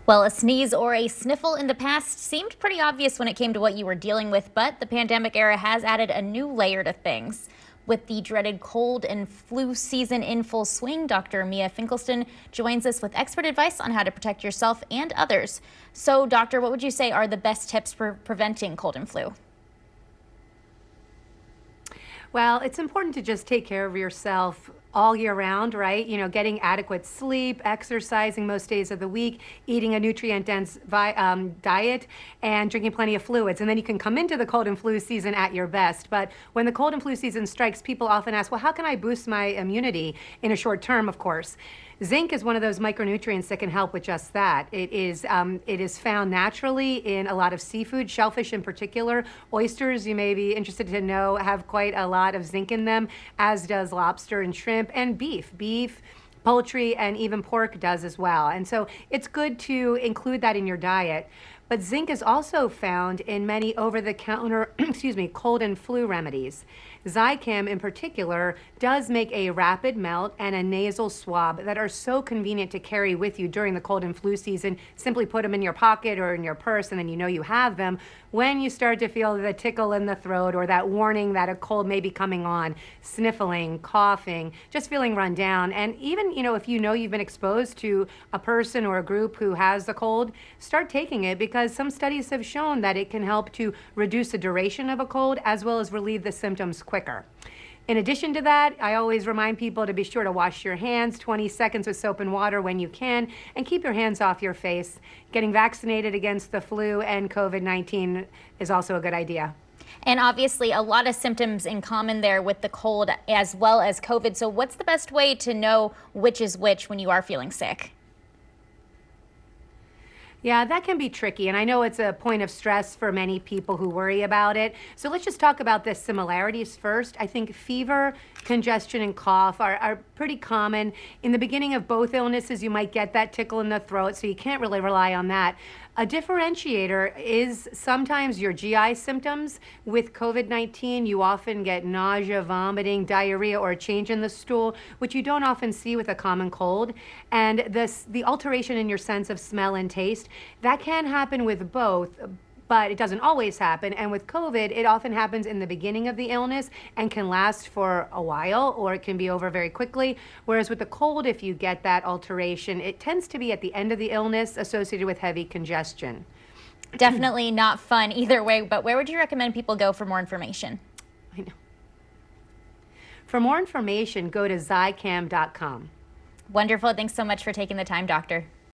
Well, a sneeze or a sniffle in the past seemed pretty obvious when it came to what you were dealing with, but the pandemic era has added a new layer to things. With the dreaded cold and flu season in full swing, Dr. Mia Finkelstein joins us with expert advice on how to protect yourself and others. So, doctor, what would you say are the best tips for preventing cold and flu? Well, it's important to just take care of yourself all year round, right? You know, getting adequate sleep, exercising most days of the week, eating a nutrient-dense diet, and drinking plenty of fluids. And then you can come into the cold and flu season at your best. But when the cold and flu season strikes, people often ask, well, how can I boost my immunity in a short term, of course? Zinc is one of those micronutrients that can help with just that. It is found naturally in a lot of seafood, shellfish in particular. Oysters, you may be interested to know, have quite a lot of zinc in them, as does lobster and shrimp, and beef, poultry, and even pork does as well. And so it's good to include that in your diet. But zinc is also found in many over-the-counter, cold and flu remedies. Zicam in particular does make a rapid melt and a nasal swab that are so convenient to carry with you during the cold and flu season. Simply put them in your pocket or in your purse, and then you know you have them when you start to feel the tickle in the throat or that warning that a cold may be coming on, sniffling, coughing, just feeling run down. And even, if you know you've been exposed to a person or a group who has the cold, start taking it, because some studies have shown that it can help to reduce the duration of a cold as well as relieve the symptoms quicker. In addition to that, I always remind people to be sure to wash your hands 20 seconds with soap and water when you can, and keep your hands off your face. Getting vaccinated against the flu and COVID-19 is also a good idea. And obviously a lot of symptoms in common there with the cold as well as COVID. So what's the best way to know which is which when you are feeling sick? Yeah, that can be tricky, and I know it's a point of stress for many people who worry about it. So let's just talk about the similarities first. I think fever, congestion, and cough are pretty common. In the beginning of both illnesses, you might get that tickle in the throat, so you can't really rely on that. A differentiator is sometimes your GI symptoms. With COVID-19, you often get nausea, vomiting, diarrhea, or a change in the stool, which you don't often see with a common cold. And the alteration in your sense of smell and taste, that can happen with both, but it doesn't always happen. And with COVID, it often happens in the beginning of the illness and can last for a while, or it can be over very quickly. Whereas with the cold, if you get that alteration, it tends to be at the end of the illness associated with heavy congestion. Definitely not fun either way, but where would you recommend people go for more information? I know. For more information, go to zicam.com. Wonderful. Thanks so much for taking the time, doctor.